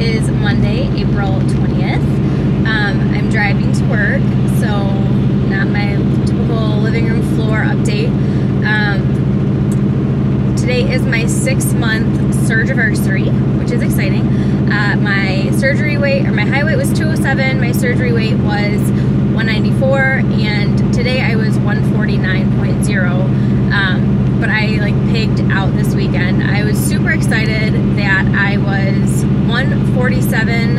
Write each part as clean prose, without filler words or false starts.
is Monday, April 20th. I'm driving to work, so not my typical living room floor update. Today is my 6-month Surgiversary, which is exciting. My surgery weight, or my height weight was 207, my surgery weight was 194, and today I was 149.0. But I pigged out this weekend. I was super excited that I was 147,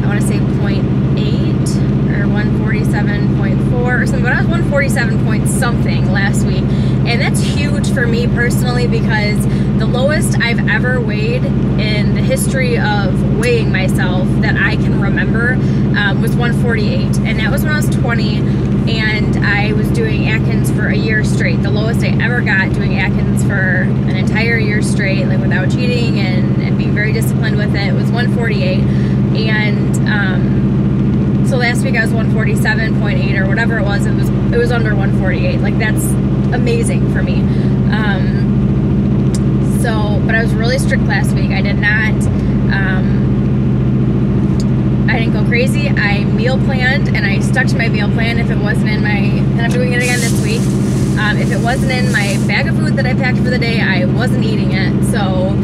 I want to say 0.8 or 147.4 or something, but I was 147 point something last week. And that's huge for me personally because the lowest I've ever weighed in the history of weighing myself that I can remember was 148. And that was when I was 20 and I was doing Atkins for a year straight. The lowest I ever got doing Atkins for an entire year straight, without cheating and being very disciplined with it, was 148. And so last week I was 147.8 or whatever it was under 148. That's amazing for me. But I was really strict last week. I didn't go crazy. I meal planned and I stuck to my meal plan. If it wasn't in my, and I'm doing it again this week, if it wasn't in my bag of food that I packed for the day, I wasn't eating it. So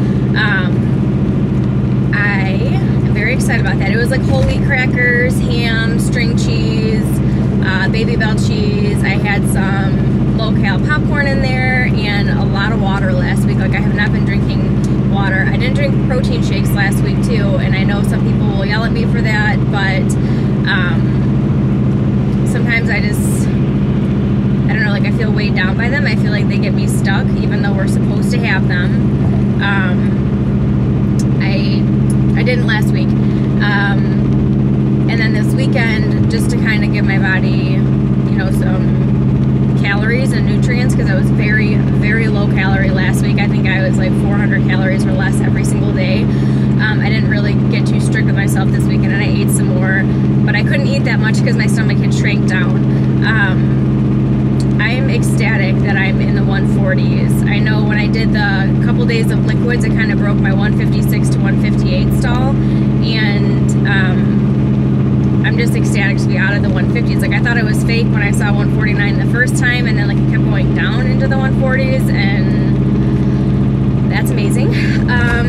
I am very excited about that. It was whole wheat crackers, ham, string cheese, Baby Bell cheese. I had some low-cal popcorn in there and a lot of water last week. I have not been drinking water. I didn't drink protein shakes last week too, and I know some people will yell at me for that, but sometimes I don't know, I feel weighed down by them. I feel like they get me stuck even though we're supposed to have them. I didn't last week. And then this weekend, just to kind of give my body, some calories and nutrients, because I was very, very low calorie last week. I think I was 400 calories or less every single day. I didn't really get too strict with myself this weekend, and I ate some more, but I couldn't eat that much because my stomach had shrank down. I'm ecstatic that I'm in the 140s. I know when I did the couple days of liquids, it kind of broke my 156 to 158 stall, and I'm just ecstatic to be out of the 150s. I thought it was fake when I saw 149 the first time, and then it kept going down into the 140s, and that's amazing. A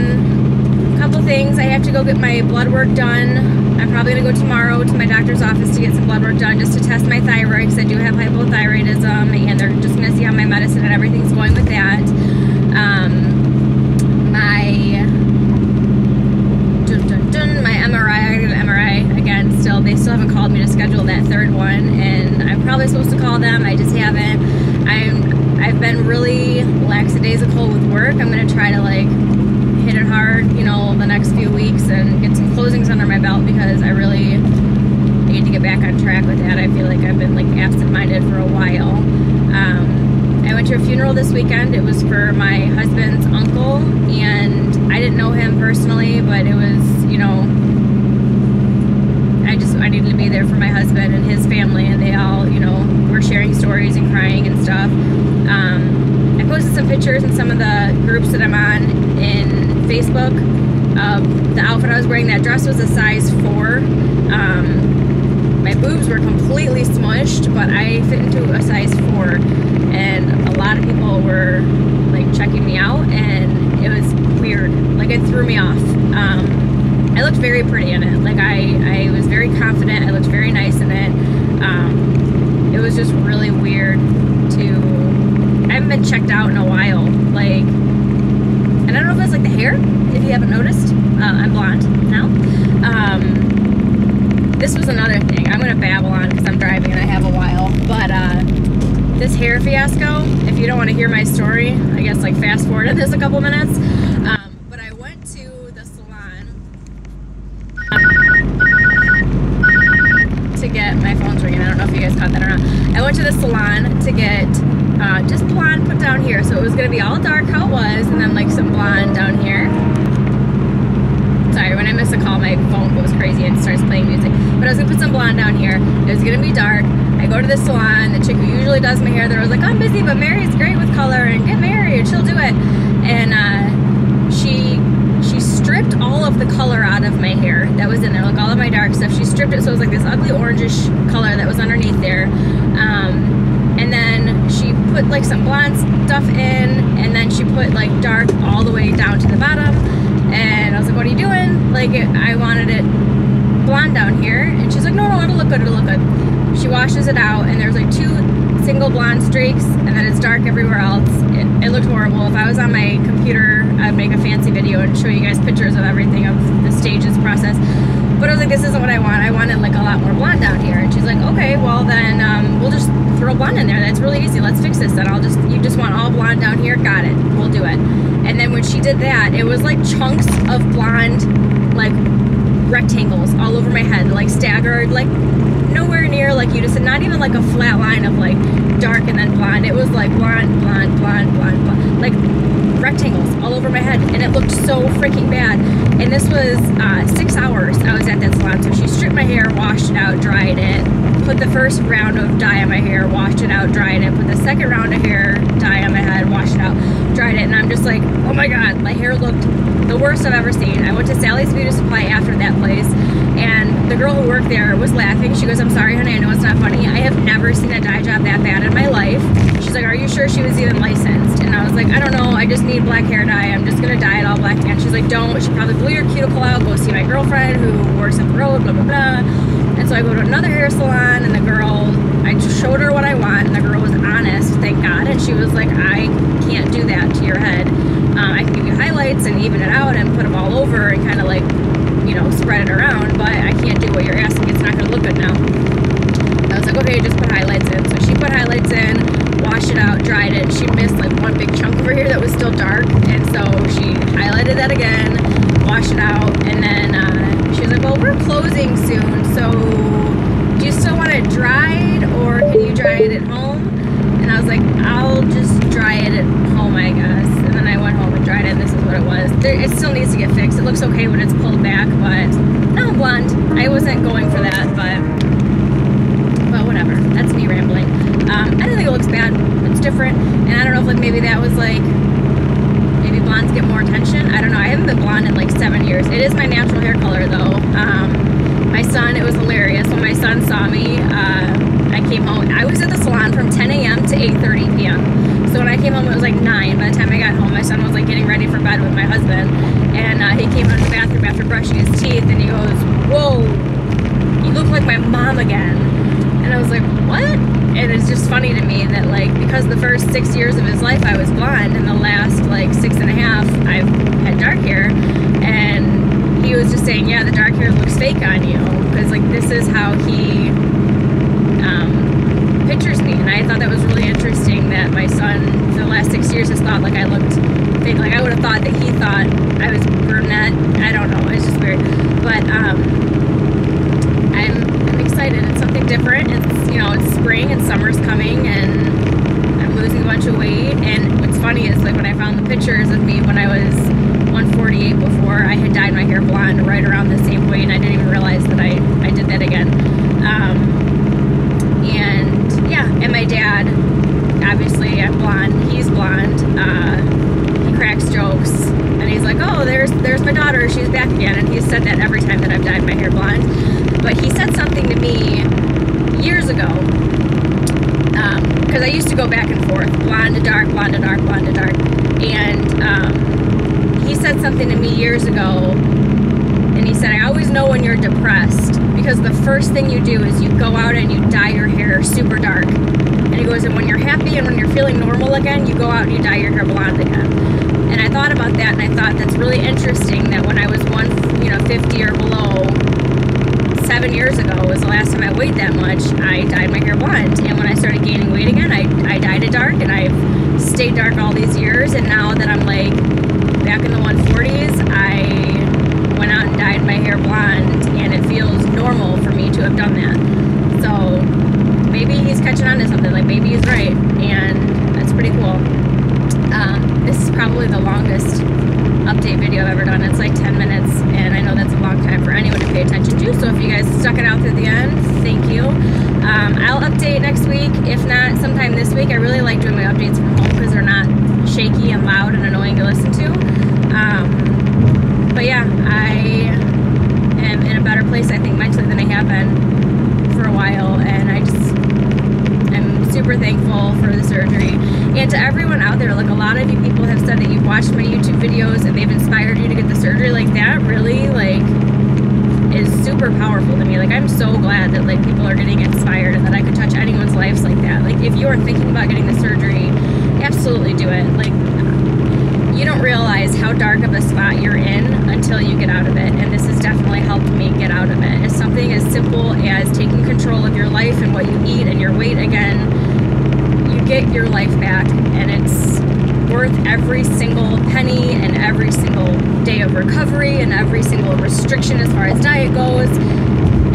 couple things. I have to go get my blood work done. I'm probably going to go tomorrow to my doctor's office to get some blood work done just to test my thyroid, because I do have hypothyroidism, and they're just going to see how my medicine and everything's going with that. My MRI, I got an MRI again still. They still haven't called me to schedule that third one, and I'm probably supposed to call them. I just haven't. I've been really lackadaisical with work. I'm going to try to hit it hard, the next few weeks and get some closings under my belt, because I really need to get back on track with that. I feel like I've been absent-minded for a while. I went to a funeral this weekend. It was for my husband's uncle, and I didn't know him personally, but it was, I needed to be there for my husband and his family, and they all, were sharing stories and crying and stuff. I posted some pictures in some of the groups that I'm on in Facebook of the outfit I was wearing. That dress was a size 4. My boobs were completely smushed, but I fit into a size 4, and a lot of people were checking me out, and it was weird. It threw me off. I looked very pretty in it. I was very confident. I looked very nice in it. It was just really weird to. I haven't been checked out in a while. And I don't know if it's the hair. If you haven't noticed, I'm blonde now. This was another thing. I'm gonna babble on because I'm driving and I have a while. But this hair fiasco. If you don't want to hear my story, I guess fast forward this a couple minutes. But I went to the salon to get, my phone's ringing. I don't know if you guys caught that or not. I went to the salon to get just blonde put down here. So it was gonna be all dark how it was, and then some blonde down here. Sorry, when I miss a call, my phone goes crazy and starts playing music. But I was gonna put some blonde down here. It was gonna be dark. I go to the salon. The chick who usually does my hair there was I'm busy, but Mary's great with color, and get married, she'll do it. And she stripped all of the color out of my hair that was in there, like all of my dark stuff. She stripped it, so it was like this ugly orangish color that was underneath there. And then she put like some blonde stuff in, and then she put like dark all the way down to the bottom. And I was like, what are you doing? Like, I wanted it blonde down here. And she's like, no, it'll look good, it'll look good. She washes it out, and there's like 2 single blonde streaks, and then it's dark everywhere else. It looked horrible. If I was on my computer, I'd make a fancy video and show you guys pictures of everything, of the stages process. But I was like, this isn't what I want. I wanted like a lot more blonde down here. And she's like, okay, well then we'll just throw blonde in there. That's really easy. Let's fix this then. You just want all blonde down here? Got it. We'll do it. And then when she did that, it was like chunks of blonde, like rectangles all over my head, like staggered, like nowhere near, like you just said, not even like a flat line of like dark and then blonde. It was like blonde, blonde, blonde, blonde, blonde, like rectangles all over my head, and it looked so freaking bad. And this was 6 hours I was at that salon. So she stripped my hair, washed it out, dried it, put the first round of dye on my hair, washed it out, dried it, put the second round of hair dye on my head, washed it out, dried it. And I'm just like, oh my god, my hair looked the worst I've ever seen. I went to Sally's Beauty Supply after that place, and the girl who worked there was laughing. She goes, I'm sorry honey, I know it's not funny. I have never seen a dye job that bad in my life. She's like, are you sure she was even licensed? And I was like, I don't know, I just need black hair dye. I'm just gonna dye it all black again. She's like, don't, she probably blew your cuticle out. Go see my girlfriend who works up the road, blah blah blah. And so I go to another hair salon, and the girl, I just showed her what I want, and the girl was honest, thank God. And she was like, I can't do that to your head. I can give you highlights and even it out and put them all over and kind of like, you know, spread it around, but I can't do what you're asking. It's not going to look good now. I was like, okay, just put highlights in. So she put highlights in, washed it out, dried it. She missed like one big chunk over here that was still dark, and so she highlighted that again, washed it out, and then she was like, well, we're closing soon, so do you still want it dried, or can you dry it at home? And I was like, I'll just dry it at home, I guess. And then I went home and dried it, and this is what it was. It still needs to get fixed. It looks okay when it's pulled back, but no, blonde. I wasn't going for that, but whatever. That's me rambling. I don't think it looks bad. It's different, and I don't know if like maybe that was like, maybe blondes get more attention. I don't know. I haven't been blonde in like 7 years. It is my natural hair color though. My son, it was hilarious when my son saw me. I came home. I was at the salon from 10 a.m. to 8:30 p.m. So when I came home, it was like 9. By the time I got home, my son was like getting ready for bed with my husband, and he came out of the bathroom after brushing his teeth, and he goes, "Whoa, you look like my mom again." And I was like, what? And it's just funny to me that like, because the first 6 years of his life I was blonde, and the last like 6.5 I've had dark hair, and he was just saying, yeah, the dark hair looks fake on you, because like this is how he pictures me. And I thought that was really interesting that my son for the last 6 years has thought like I looked fake. Like I would have thought that he thought I was brunette. I don't know, it's just weird. But I'm excited. It's something different. It's, you know, it's spring and summer's coming, and I'm losing a bunch of weight. And what's funny is like when I found the pictures of me when I was 148 before, I had dyed my hair blonde right around the same weight, and I didn't even realize that I did that again. And yeah, and my dad, obviously I'm blonde, he's blonde. He cracks jokes, and he's like, oh, there's my daughter, she's back again. And he's said that every time that I've dyed my hair blonde. But he said something to me years ago, because I used to go back and forth, blonde to dark, blonde to dark, blonde to dark. And he said something to me years ago, and he said, I always know when you're depressed, because the first thing you do is you go out and you dye your hair super dark. And he goes, and when you're happy and when you're feeling normal again, you go out and you dye your hair blonde again. And I thought about that, and I thought that's really interesting that when I was 150 or below, 7 years ago was the last time I weighed that much, I dyed my hair blonde. And when I started gaining weight again, I dyed it dark, and I've stayed dark all these years. And now that I'm like back in the 140s, I went out and dyed my hair blonde, and it feels normal for me to have done that. So maybe he's catching on to something, like maybe he's right, and that's pretty cool. This is probably the longest update video I've ever done. It's like 10 minutes, and I know that's a long time for anyone to pay attention to, so if you guys stuck it out through the end, thank you. I'll update next week, if not sometime this week. I really like doing my updates from home because they're not shaky and loud and annoying to listen to. But yeah, I place, I think, mentally than I have been for a while, and I just am super thankful for the surgery. And to everyone out there, like, a lot of you people have said that you've watched my YouTube videos and they've inspired you to get the surgery. Like, that really, like, is super powerful to me. Like, I'm so glad that, like, people are getting inspired and that I could touch anyone's lives like that. Like, if you are thinking about getting the surgery, absolutely do it. Like, you don't realize how dark of a spot you're in until you get out of it, and this has definitely helped me get out of it. It's something as simple as taking control of your life and what you eat and your weight again. You get your life back, and it's worth every single penny and every single day of recovery and every single restriction as far as diet goes.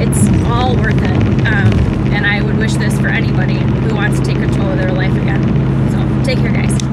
It's all worth it, and I would wish this for anybody who wants to take control of their life again. So take care, guys.